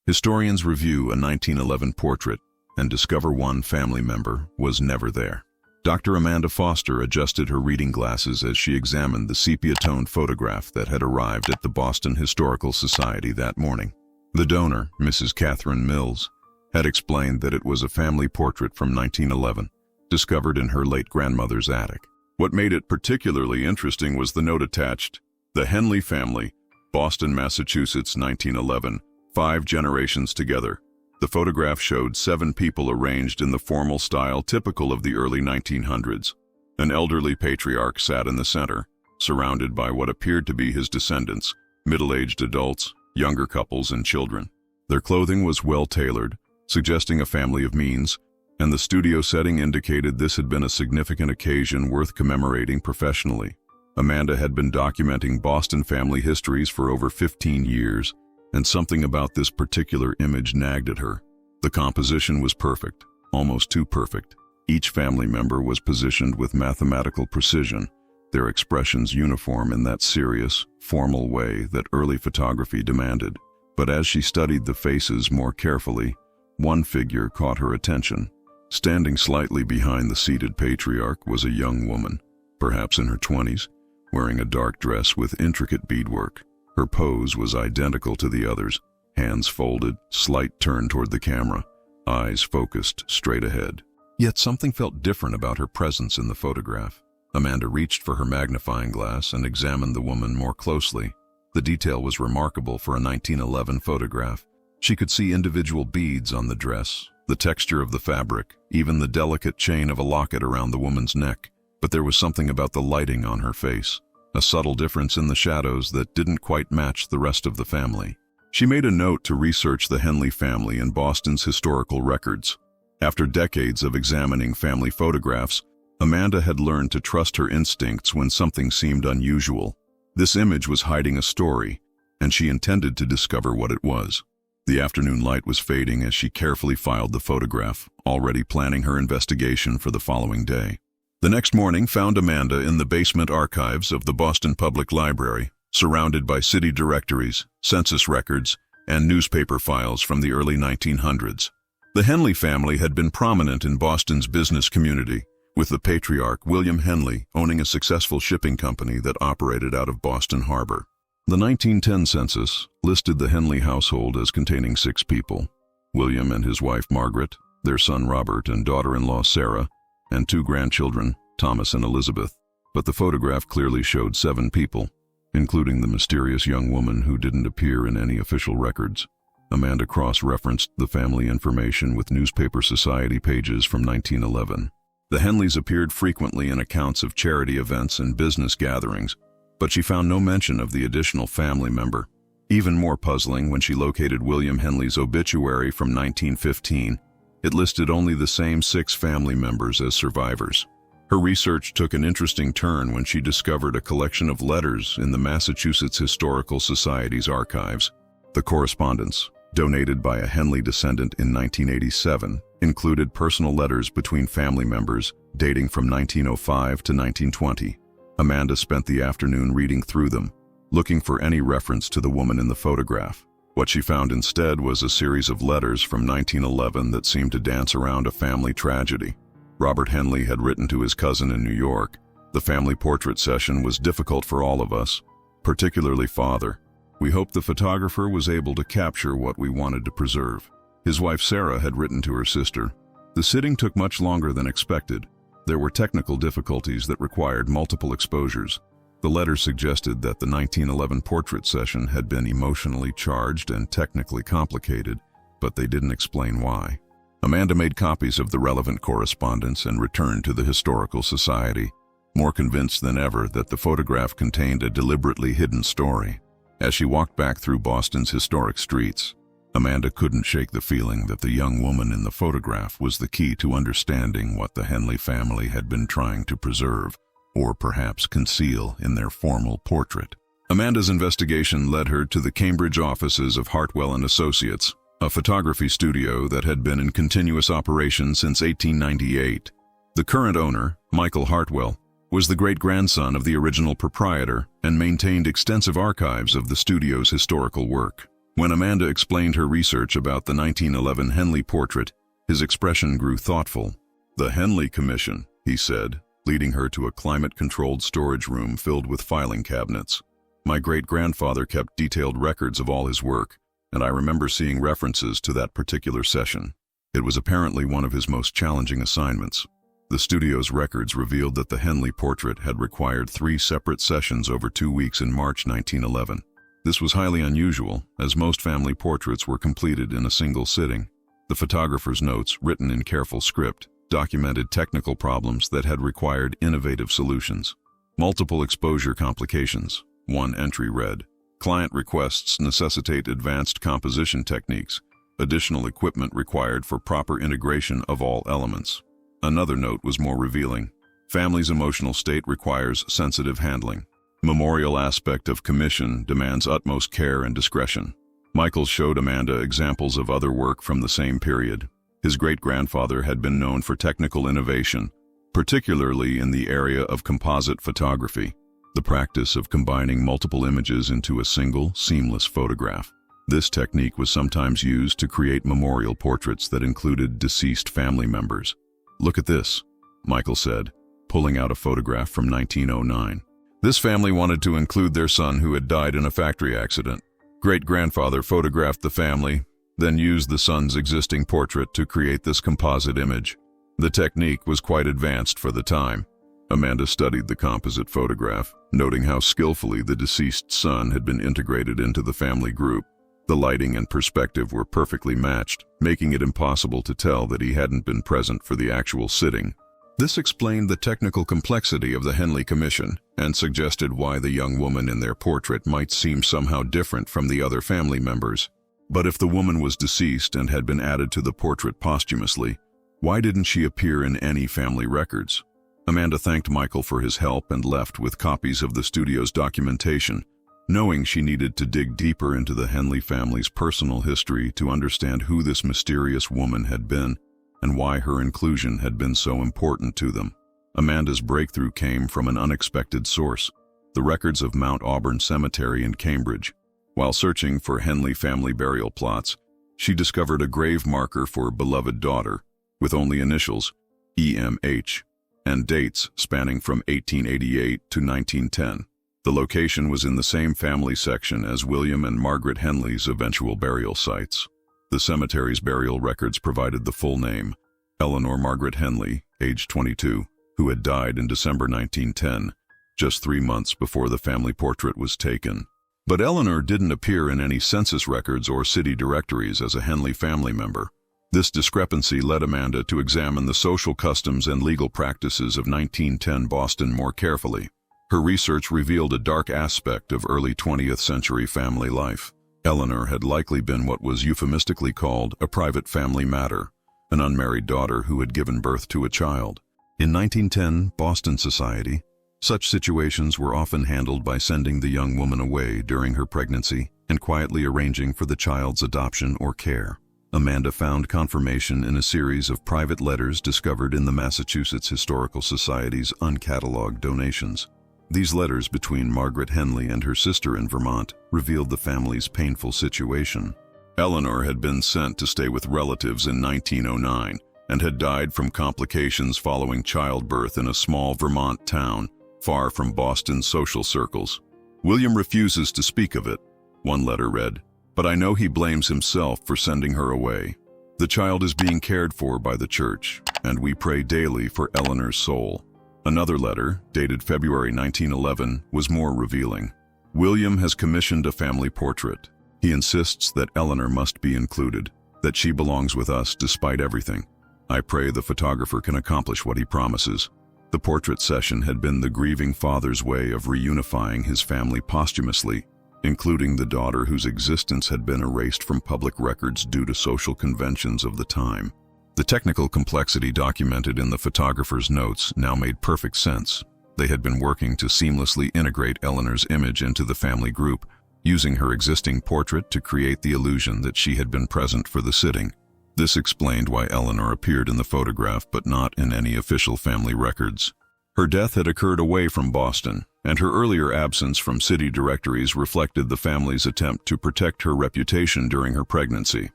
Historians review a 1911 portrait and discover one family member was never there. Dr. Amanda Foster adjusted her reading glasses as she examined the sepia-toned photograph that had arrived at the Boston Historical Society that morning. The donor, Mrs. Catherine Mills, had explained that it was a family portrait from 1911, discovered in her late grandmother's attic. What made it particularly interesting was the note attached, "The Henley family, Boston, Massachusetts, 1911, 5 generations together." The photograph showed 7 people arranged in the formal style typical of the early 1900s. An elderly patriarch sat in the center, surrounded by what appeared to be his descendants, middle-aged adults, younger couples, and children. Their clothing was well-tailored, suggesting a family of means, and the studio setting indicated this had been a significant occasion worth commemorating professionally. Amanda had been documenting Boston family histories for over 15 years, and something about this particular image nagged at her. The composition was perfect, almost too perfect. Each family member was positioned with mathematical precision, their expressions uniform in that serious, formal way that early photography demanded. But as she studied the faces more carefully, one figure caught her attention. Standing slightly behind the seated patriarch was a young woman, perhaps in her 20s, wearing a dark dress with intricate beadwork. Her pose was identical to the others, hands folded, slight turn toward the camera, eyes focused straight ahead. Yet something felt different about her presence in the photograph. Amanda reached for her magnifying glass and examined the woman more closely. The detail was remarkable for a 1911 photograph. She could see individual beads on the dress, the texture of the fabric, even the delicate chain of a locket around the woman's neck. But there was something about the lighting on her face, a subtle difference in the shadows that didn't quite match the rest of the family. She made a note to research the Henley family in Boston's historical records. After decades of examining family photographs, Amanda had learned to trust her instincts when something seemed unusual. This image was hiding a story, and she intended to discover what it was. The afternoon light was fading as she carefully filed the photograph, already planning her investigation for the following day. The next morning found Amanda in the basement archives of the Boston Public Library, surrounded by city directories, census records, and newspaper files from the early 1900s. The Henley family had been prominent in Boston's business community, with the patriarch William Henley owning a successful shipping company that operated out of Boston Harbor. The 1910 census listed the Henley household as containing 6 people: William and his wife Margaret, their son Robert and daughter-in-law Sarah, and 2 grandchildren, Thomas and Elizabeth. But the photograph clearly showed 7 people, including the mysterious young woman who didn't appear in any official records. Amanda cross-referenced the family information with newspaper society pages from 1911. The Henleys appeared frequently in accounts of charity events and business gatherings, but she found no mention of the additional family member. Even more puzzling, when she located William Henley's obituary from 1915, it listed only the same 6 family members as survivors. Her research took an interesting turn when she discovered a collection of letters in the Massachusetts Historical Society's archives. The correspondence, donated by a Henley descendant in 1987, included personal letters between family members dating from 1905 to 1920. Amanda spent the afternoon reading through them, looking for any reference to the woman in the photograph. What she found instead was a series of letters from 1911 that seemed to dance around a family tragedy. Robert Henley had written to his cousin in New York, "The family portrait session was difficult for all of us, particularly Father. We hope the photographer was able to capture what we wanted to preserve." His wife Sarah had written to her sister, "The sitting took much longer than expected. There were technical difficulties that required multiple exposures." The letter suggested that the 1911 portrait session had been emotionally charged and technically complicated, but they didn't explain why. Amanda made copies of the relevant correspondence and returned to the Historical Society, more convinced than ever that the photograph contained a deliberately hidden story. As she walked back through Boston's historic streets, Amanda couldn't shake the feeling that the young woman in the photograph was the key to understanding what the Henley family had been trying to preserve, or perhaps conceal, in their formal portrait. Amanda's investigation led her to the Cambridge offices of Hartwell & Associates, a photography studio that had been in continuous operation since 1898. The current owner, Michael Hartwell, was the great-grandson of the original proprietor and maintained extensive archives of the studio's historical work. When Amanda explained her research about the 1911 Henley portrait, his expression grew thoughtful. "The Henley Commission," he said, leading her to a climate-controlled storage room filled with filing cabinets. "My great-grandfather kept detailed records of all his work, and I remember seeing references to that particular session. It was apparently one of his most challenging assignments." The studio's records revealed that the Henley portrait had required 3 separate sessions over 2 weeks in March 1911. This was highly unusual, as most family portraits were completed in a single sitting. The photographer's notes, written in careful script, documented technical problems that had required innovative solutions. Multiple exposure complications. One entry read, "Client requests necessitate advanced composition techniques. Additional equipment required for proper integration of all elements." Another note was more revealing. "Family's emotional state requires sensitive handling. Memorial aspect of commission demands utmost care and discretion." Michael showed Amanda examples of other work from the same period. His great-grandfather had been known for technical innovation, particularly in the area of composite photography, the practice of combining multiple images into a single, seamless photograph. This technique was sometimes used to create memorial portraits that included deceased family members. "Look at this," Michael said, pulling out a photograph from 1909. "This family wanted to include their son who had died in a factory accident. Great-grandfather photographed the family, then used the son's existing portrait to create this composite image. The technique was quite advanced for the time." Amanda studied the composite photograph, noting how skillfully the deceased son had been integrated into the family group. The lighting and perspective were perfectly matched, making it impossible to tell that he hadn't been present for the actual sitting. This explained the technical complexity of the Henley Commission and suggested why the young woman in their portrait might seem somehow different from the other family members. But if the woman was deceased and had been added to the portrait posthumously, why didn't she appear in any family records? Amanda thanked Michael for his help and left with copies of the studio's documentation, knowing she needed to dig deeper into the Henley family's personal history to understand who this mysterious woman had been and why her inclusion had been so important to them. Amanda's breakthrough came from an unexpected source: the records of Mount Auburn Cemetery in Cambridge. While searching for Henley family burial plots, she discovered a grave marker for beloved daughter, with only initials, EMH, and dates spanning from 1888 to 1910. The location was in the same family section as William and Margaret Henley's eventual burial sites. The cemetery's burial records provided the full name: Eleanor Margaret Henley, age 22, who had died in December 1910, just 3 months before the family portrait was taken. But Eleanor didn't appear in any census records or city directories as a Henley family member. This discrepancy led Amanda to examine the social customs and legal practices of 1910 Boston more carefully. Her research revealed a dark aspect of early 20th century family life. Eleanor had likely been what was euphemistically called a private family matter, an unmarried daughter who had given birth to a child. In 1910 Boston society, such situations were often handled by sending the young woman away during her pregnancy and quietly arranging for the child's adoption or care. Amanda found confirmation in a series of private letters discovered in the Massachusetts Historical Society's uncatalogued donations. These letters between Margaret Henley and her sister in Vermont revealed the family's painful situation. Eleanor had been sent to stay with relatives in 1909 and had died from complications following childbirth in a small Vermont town, far from Boston's social circles. "William refuses to speak of it," one letter read, "but I know he blames himself for sending her away. The child is being cared for by the church, and we pray daily for Eleanor's soul." Another letter, dated February 1911, was more revealing. "William has commissioned a family portrait. He insists that Eleanor must be included, that she belongs with us despite everything. I pray the photographer can accomplish what he promises." The portrait session had been the grieving father's way of reunifying his family posthumously, including the daughter whose existence had been erased from public records due to social conventions of the time. The technical complexity documented in the photographer's notes now made perfect sense. They had been working to seamlessly integrate Eleanor's image into the family group, using her existing portrait to create the illusion that she had been present for the sitting. This explained why Eleanor appeared in the photograph but not in any official family records. Her death had occurred away from Boston, and her earlier absence from city directories reflected the family's attempt to protect her reputation during her pregnancy.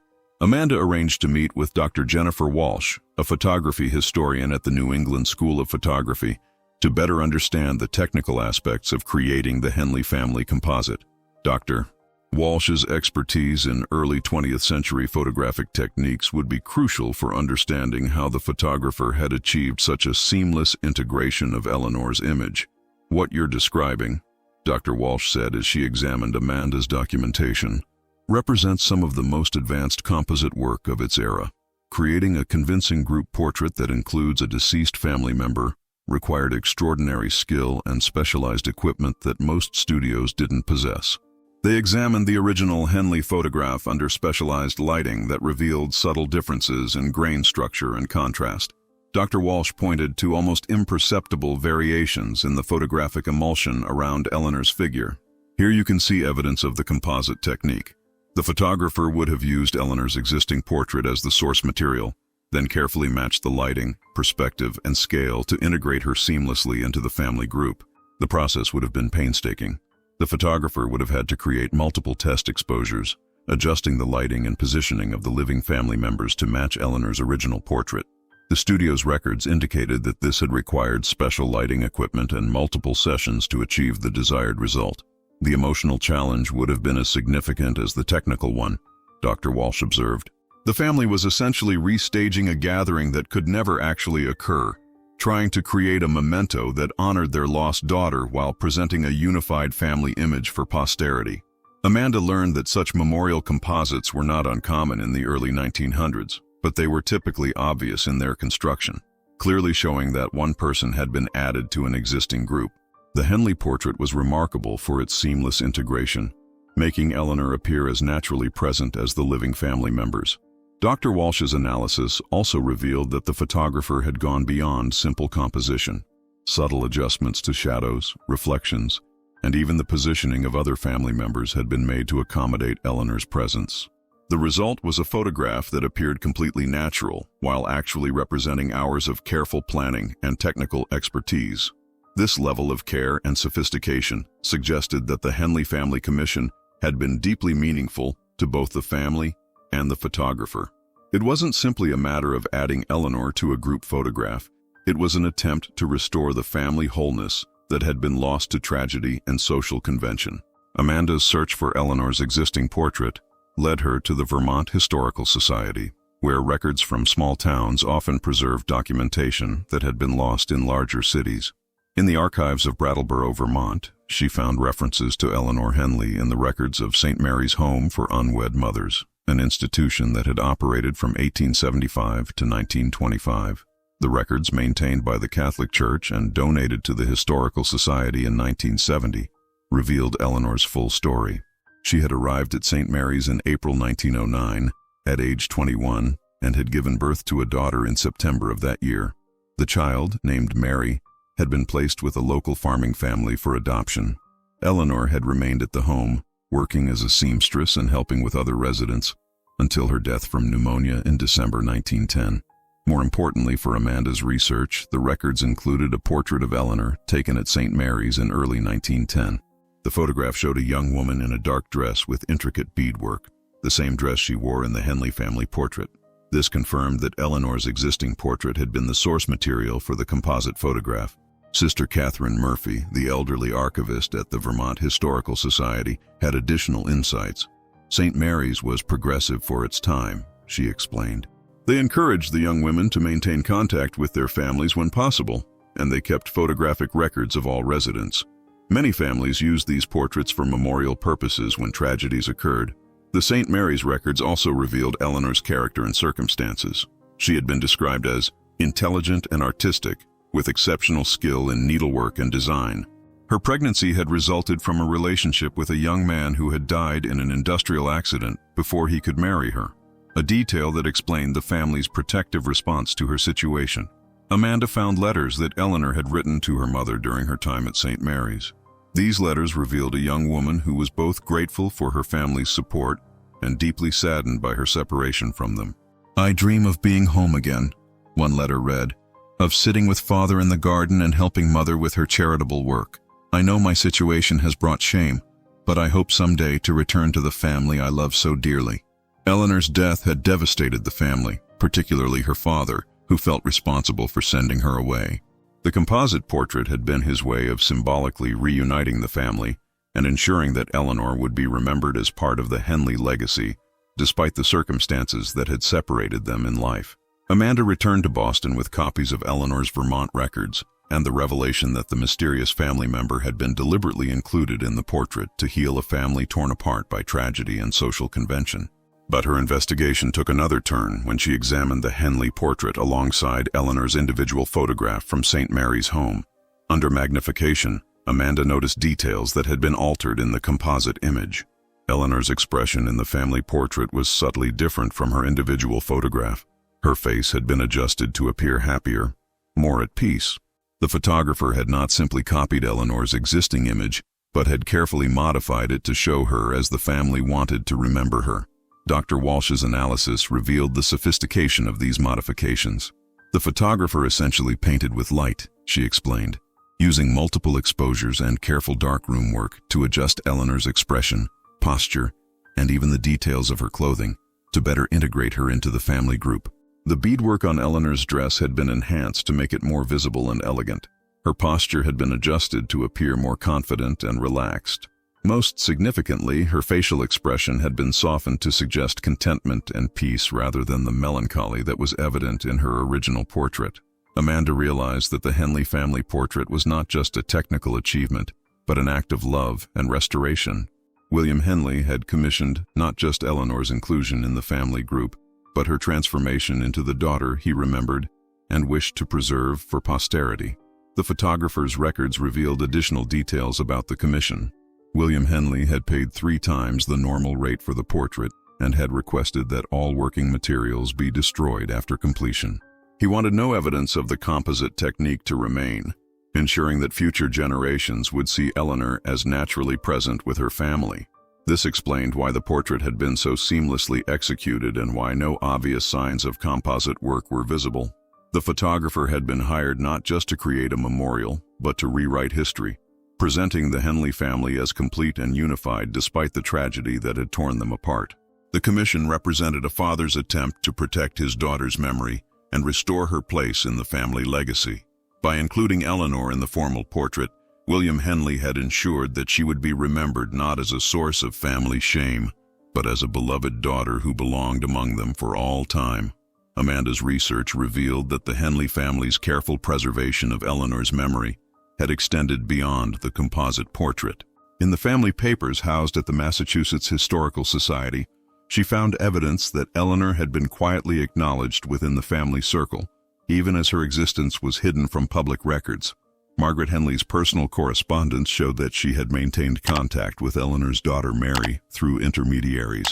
Amanda arranged to meet with Dr. Jennifer Walsh, a photography historian at the New England School of Photography, to better understand the technical aspects of creating the Henley family composite. Dr. Walsh's expertise in early 20th century photographic techniques would be crucial for understanding how the photographer had achieved such a seamless integration of Eleanor's image. "What you're describing," Dr. Walsh said as she examined Amanda's documentation, "represents some of the most advanced composite work of its era. Creating a convincing group portrait that includes a deceased family member required extraordinary skill and specialized equipment that most studios didn't possess." They examined the original Henley photograph under specialized lighting that revealed subtle differences in grain structure and contrast. Dr. Walsh pointed to almost imperceptible variations in the photographic emulsion around Eleanor's figure. Here you can see evidence of the composite technique. The photographer would have used Eleanor's existing portrait as the source material, then carefully matched the lighting, perspective, and scale to integrate her seamlessly into the family group. The process would have been painstaking. The photographer would have had to create multiple test exposures, adjusting the lighting and positioning of the living family members to match Eleanor's original portrait. The studio's records indicated that this had required special lighting equipment and multiple sessions to achieve the desired result. The emotional challenge would have been as significant as the technical one, Dr. Walsh observed. The family was essentially restaging a gathering that could never actually occur, trying to create a memento that honored their lost daughter while presenting a unified family image for posterity. Amanda learned that such memorial composites were not uncommon in the early 1900s, but they were typically obvious in their construction, clearly showing that one person had been added to an existing group. The Henley portrait was remarkable for its seamless integration, making Eleanor appear as naturally present as the living family members. Dr. Walsh's analysis also revealed that the photographer had gone beyond simple composition. Subtle adjustments to shadows, reflections, and even the positioning of other family members had been made to accommodate Eleanor's presence. The result was a photograph that appeared completely natural, while actually representing hours of careful planning and technical expertise. This level of care and sophistication suggested that the Henley Family Commission had been deeply meaningful to both the family and the photographer. It wasn't simply a matter of adding Eleanor to a group photograph. It was an attempt to restore the family wholeness that had been lost to tragedy and social convention. Amanda's search for Eleanor's existing portrait led her to the Vermont Historical Society, where records from small towns often preserved documentation that had been lost in larger cities. In the archives of Brattleboro, Vermont, she found references to Eleanor Henley in the records of St. Mary's Home for Unwed Mothers, an institution that had operated from 1875 to 1925. The records, maintained by the Catholic Church and donated to the Historical Society in 1970, revealed Eleanor's full story. She had arrived at St. Mary's in April 1909, at age 21, and had given birth to a daughter in September of that year. The child, named Mary, had been placed with a local farming family for adoption. Eleanor had remained at the home, working as a seamstress and helping with other residents, until her death from pneumonia in December 1910. More importantly for Amanda's research, the records included a portrait of Eleanor taken at St. Mary's in early 1910. The photograph showed a young woman in a dark dress with intricate beadwork, the same dress she wore in the Henley family portrait. This confirmed that Eleanor's existing portrait had been the source material for the composite photograph. Sister Catherine Murphy, the elderly archivist at the Vermont Historical Society, had additional insights. St. Mary's was progressive for its time, she explained. They encouraged the young women to maintain contact with their families when possible, and they kept photographic records of all residents. Many families used these portraits for memorial purposes when tragedies occurred. The St. Mary's records also revealed Eleanor's character and circumstances. She had been described as intelligent and artistic, with exceptional skill in needlework and design. Her pregnancy had resulted from a relationship with a young man who had died in an industrial accident before he could marry her, a detail that explained the family's protective response to her situation. Amanda found letters that Eleanor had written to her mother during her time at St. Mary's. These letters revealed a young woman who was both grateful for her family's support and deeply saddened by her separation from them. "I dream of being home again," one letter read, "of sitting with Father in the garden and helping Mother with her charitable work. I know my situation has brought shame, but I hope someday to return to the family I love so dearly. Eleanor's death had devastated the family, particularly her father, who felt responsible for sending her away. The composite portrait had been his way of symbolically reuniting the family and ensuring that Eleanor would be remembered as part of the Henley legacy, despite the circumstances that had separated them in life. Amanda returned to Boston with copies of Eleanor's Vermont records and the revelation that the mysterious family member had been deliberately included in the portrait to heal a family torn apart by tragedy and social convention. But her investigation took another turn when she examined the Henley portrait alongside Eleanor's individual photograph from St. Mary's home. Under magnification, Amanda noticed details that had been altered in the composite image. Eleanor's expression in the family portrait was subtly different from her individual photograph. Her face had been adjusted to appear happier, more at peace. The photographer had not simply copied Eleanor's existing image, but had carefully modified it to show her as the family wanted to remember her. Dr. Walsh's analysis revealed the sophistication of these modifications. The photographer essentially painted with light, she explained, using multiple exposures and careful darkroom work to adjust Eleanor's expression, posture, and even the details of her clothing, to better integrate her into the family group. The beadwork on Eleanor's dress had been enhanced to make it more visible and elegant. Her posture had been adjusted to appear more confident and relaxed. Most significantly, her facial expression had been softened to suggest contentment and peace rather than the melancholy that was evident in her original portrait. Amanda realized that the Henley family portrait was not just a technical achievement, but an act of love and restoration. William Henley had commissioned not just Eleanor's inclusion in the family group, but her transformation into the daughter he remembered and wished to preserve for posterity. The photographer's records revealed additional details about the commission. William Henley had paid 3 times the normal rate for the portrait and had requested that all working materials be destroyed after completion. He wanted no evidence of the composite technique to remain, ensuring that future generations would see Eleanor as naturally present with her family. This explained why the portrait had been so seamlessly executed and why no obvious signs of composite work were visible. The photographer had been hired not just to create a memorial, but to rewrite history, presenting the Henley family as complete and unified despite the tragedy that had torn them apart. The commission represented a father's attempt to protect his daughter's memory and restore her place in the family legacy. By including Eleanor in the formal portrait, William Henley had ensured that she would be remembered not as a source of family shame, but as a beloved daughter who belonged among them for all time. Amanda's research revealed that the Henley family's careful preservation of Eleanor's memory had extended beyond the composite portrait. In the family papers housed at the Massachusetts Historical Society, she found evidence that Eleanor had been quietly acknowledged within the family circle, even as her existence was hidden from public records. Margaret Henley's personal correspondence showed that she had maintained contact with Eleanor's daughter Mary through intermediaries.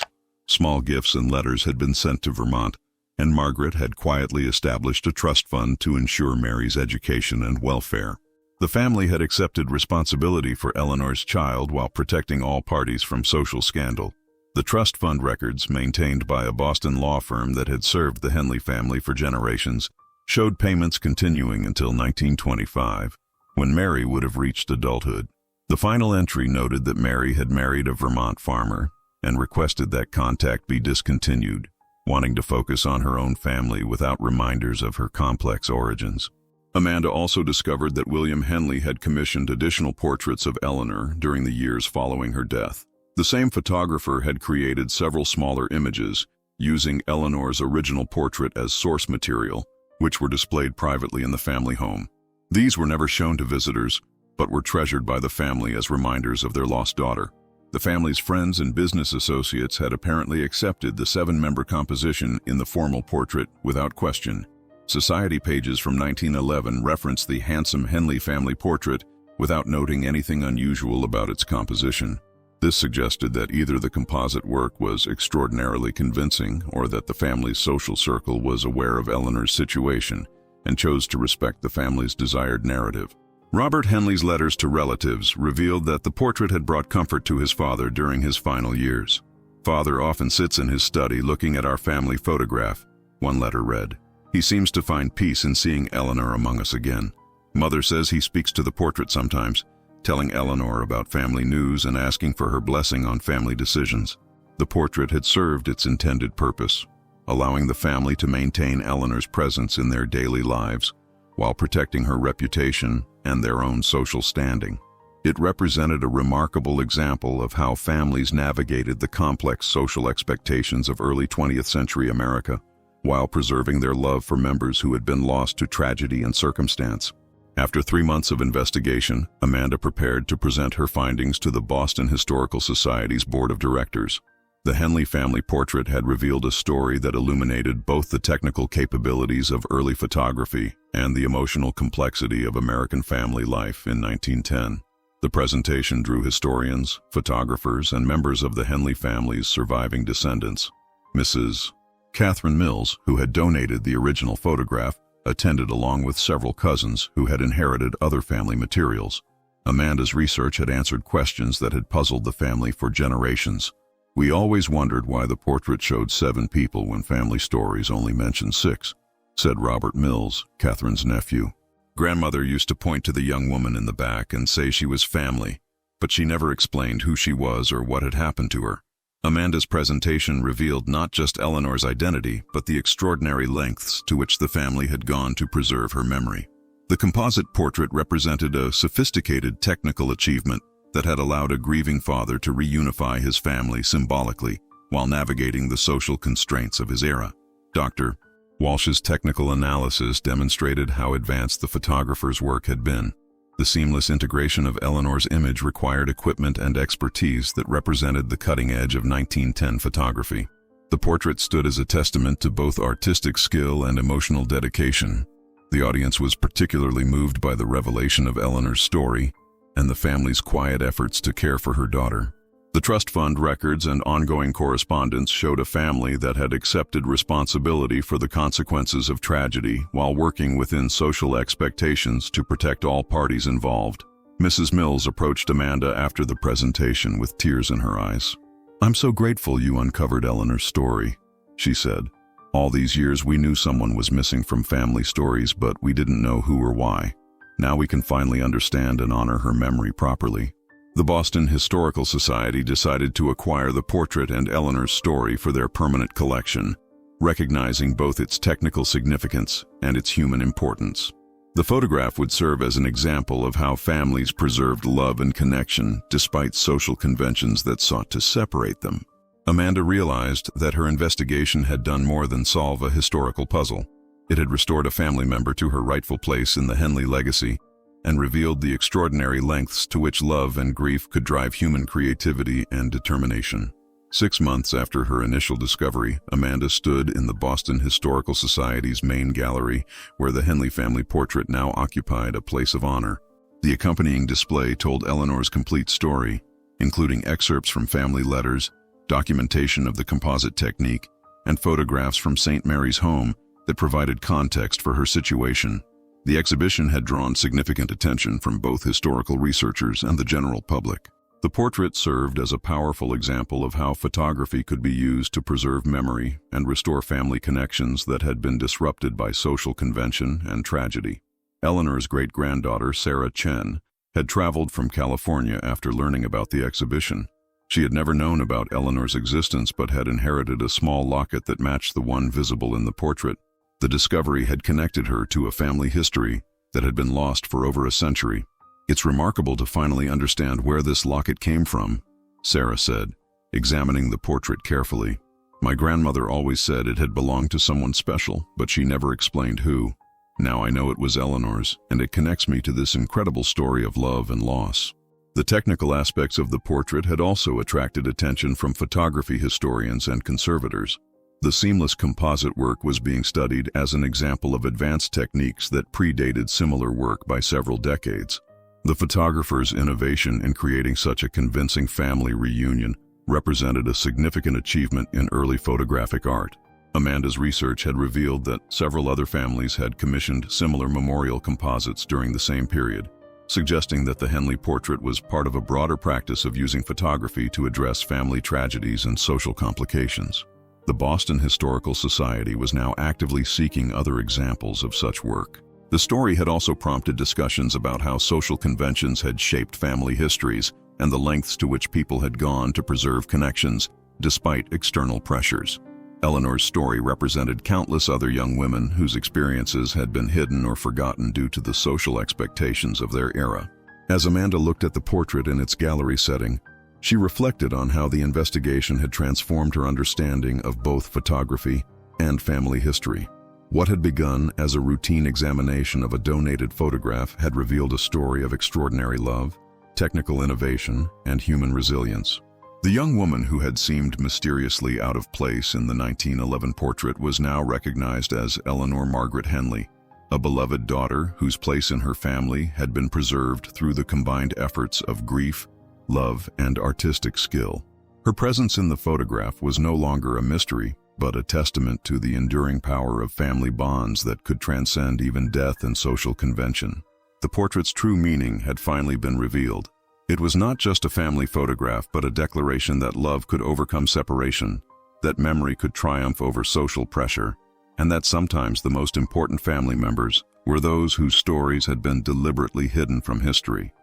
Small gifts and letters had been sent to Vermont, and Margaret had quietly established a trust fund to ensure Mary's education and welfare. The family had accepted responsibility for Eleanor's child while protecting all parties from social scandal. The trust fund records, maintained by a Boston law firm that had served the Henley family for generations, showed payments continuing until 1925. When Mary would have reached adulthood. The final entry noted that Mary had married a Vermont farmer and requested that contact be discontinued, wanting to focus on her own family without reminders of her complex origins. Amanda also discovered that William Henley had commissioned additional portraits of Eleanor during the years following her death. The same photographer had created several smaller images, using Eleanor's original portrait as source material, which were displayed privately in the family home. These were never shown to visitors, but were treasured by the family as reminders of their lost daughter. The family's friends and business associates had apparently accepted the 7-member composition in the formal portrait without question. Society pages from 1911 reference the handsome Henley family portrait without noting anything unusual about its composition. This suggested that either the composite work was extraordinarily convincing or that the family's social circle was aware of Eleanor's situation and chose to respect the family's desired narrative. Robert Henley's letters to relatives revealed that the portrait had brought comfort to his father during his final years. "Father often sits in his study looking at our family photograph," one letter read. "He seems to find peace in seeing Eleanor among us again. Mother says he speaks to the portrait sometimes, telling Eleanor about family news and asking for her blessing on family decisions. The portrait had served its intended purpose, allowing the family to maintain Eleanor's presence in their daily lives while protecting her reputation and their own social standing. It represented a remarkable example of how families navigated the complex social expectations of early 20th century America while preserving their love for members who had been lost to tragedy and circumstance. After 3 months of investigation, Amanda prepared to present her findings to the Boston Historical Society's Board of Directors. The Henley family portrait had revealed a story that illuminated both the technical capabilities of early photography and the emotional complexity of American family life in 1910. The presentation drew historians, photographers, and members of the Henley family's surviving descendants. Mrs. Catherine Mills, who had donated the original photograph, attended along with several cousins who had inherited other family materials. Amanda's research had answered questions that had puzzled the family for generations. "We always wondered why the portrait showed 7 people when family stories only mentioned 6, said Robert Mills, Catherine's nephew. "Grandmother used to point to the young woman in the back and say she was family, but she never explained who she was or what had happened to her." Amanda's presentation revealed not just Eleanor's identity, but the extraordinary lengths to which the family had gone to preserve her memory. The composite portrait represented a sophisticated technical achievement that had allowed a grieving father to reunify his family symbolically while navigating the social constraints of his era. Dr. Walsh's technical analysis demonstrated how advanced the photographer's work had been. The seamless integration of Eleanor's image required equipment and expertise that represented the cutting edge of 1910 photography. The portrait stood as a testament to both artistic skill and emotional dedication. The audience was particularly moved by the revelation of Eleanor's story and the family's quiet efforts to care for her daughter. The trust fund records and ongoing correspondence showed a family that had accepted responsibility for the consequences of tragedy while working within social expectations to protect all parties involved. Mrs. Mills approached Amanda after the presentation with tears in her eyes. "I'm so grateful you uncovered Eleanor's story," she said. "All these years we knew someone was missing from family stories, but we didn't know who or why. Now we can finally understand and honor her memory properly." The Boston Historical Society decided to acquire the portrait and Eleanor's story for their permanent collection, recognizing both its technical significance and its human importance. The photograph would serve as an example of how families preserved love and connection despite social conventions that sought to separate them. Amanda realized that her investigation had done more than solve a historical puzzle. It had restored a family member to her rightful place in the Henley legacy and revealed the extraordinary lengths to which love and grief could drive human creativity and determination. 6 months after her initial discovery, Amanda stood in the Boston Historical Society's main gallery, where the Henley family portrait now occupied a place of honor. The accompanying display told Eleanor's complete story, including excerpts from family letters, documentation of the composite technique, and photographs from St. Mary's home that provided context for her situation. The exhibition had drawn significant attention from both historical researchers and the general public. The portrait served as a powerful example of how photography could be used to preserve memory and restore family connections that had been disrupted by social convention and tragedy. Eleanor's great-granddaughter, Sarah Chen, had traveled from California after learning about the exhibition. She had never known about Eleanor's existence but had inherited a small locket that matched the one visible in the portrait. The discovery had connected her to a family history that had been lost for over a century. "It's remarkable to finally understand where this locket came from," Sarah said, examining the portrait carefully. "My grandmother always said it had belonged to someone special, but she never explained who. Now I know it was Eleanor's, and it connects me to this incredible story of love and loss." The technical aspects of the portrait had also attracted attention from photography historians and conservators. The seamless composite work was being studied as an example of advanced techniques that predated similar work by several decades. The photographer's innovation in creating such a convincing family reunion represented a significant achievement in early photographic art. Amanda's research had revealed that several other families had commissioned similar memorial composites during the same period, suggesting that the Henley portrait was part of a broader practice of using photography to address family tragedies and social complications. The Boston Historical Society was now actively seeking other examples of such work. The story had also prompted discussions about how social conventions had shaped family histories and the lengths to which people had gone to preserve connections despite external pressures. Eleanor's story represented countless other young women whose experiences had been hidden or forgotten due to the social expectations of their era. As Amanda looked at the portrait in its gallery setting, she reflected on how the investigation had transformed her understanding of both photography and family history. What had begun as a routine examination of a donated photograph had revealed a story of extraordinary love, technical innovation, and human resilience. The young woman who had seemed mysteriously out of place in the 1911 portrait was now recognized as Eleanor Margaret Henley, a beloved daughter whose place in her family had been preserved through the combined efforts of grief, love, and artistic skill. Her presence in the photograph was no longer a mystery, but a testament to the enduring power of family bonds that could transcend even death and social convention. The portrait's true meaning had finally been revealed. It was not just a family photograph, but a declaration that love could overcome separation, that memory could triumph over social pressure, and that sometimes the most important family members were those whose stories had been deliberately hidden from history.